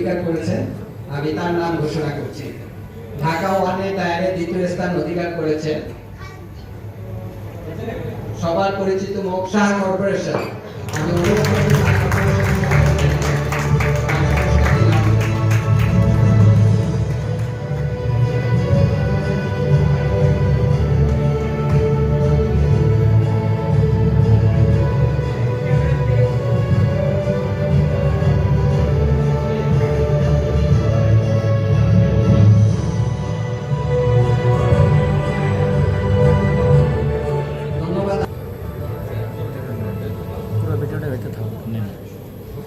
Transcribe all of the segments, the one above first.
অধিকার করেছেন, আমি তার নাম ঘোষণা করছি। ঢাকা ওয়ানে টায়ারে দ্বিতীয় স্থান অধিকার করেছেন সবার পরিচিত মুখ শাহ কর্পোরেশন। আমি অনুরোধ করছি শাহ কর্পোরেশন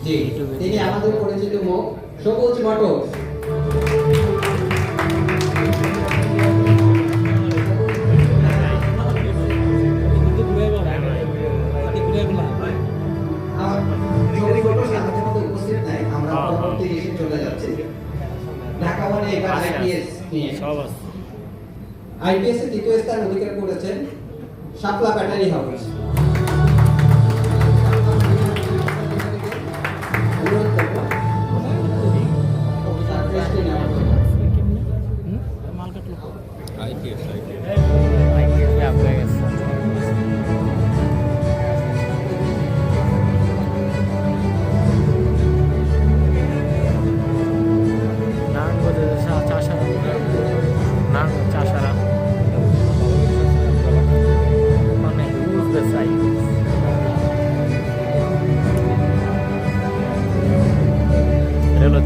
জি, তিনি আমাদের পরিচিত মুখ সবুজ মোটরস। উপস্থিত নাই, আমরা পরবর্তী এসে চলে যাচ্ছি। ঢাকা ওয়ানে এবার আইপিএস নিয়ে আইপিএস এর তৃতীয় স্থান অধিকার করেছেন শাপলা ব্যাটারি হাউস।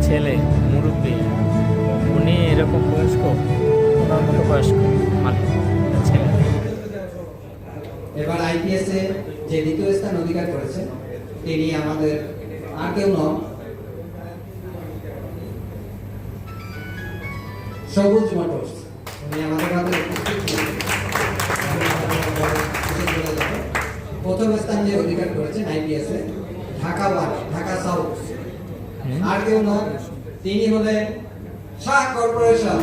ছেলে মুরব্বী, উনি এরকম বয়স্ক, ওনার মতো বয়স্ক ছেলে। এবার আইপিএস এ যে দ্বিতীয় স্থান অধিকার করেছেন তিনি আমাদের আর কেউ নন, সবুজ মোটরস। উনি আমাদের মাঝে উপস্থিত ছিলেন। প্রথম স্থান যে অধিকার করেছেন আইপিএস এ ঢাকা ওয়ান, ঢাকা সাউথ, আর কেউ নন, তিনি হলেন শাহ কর্পোরেশন।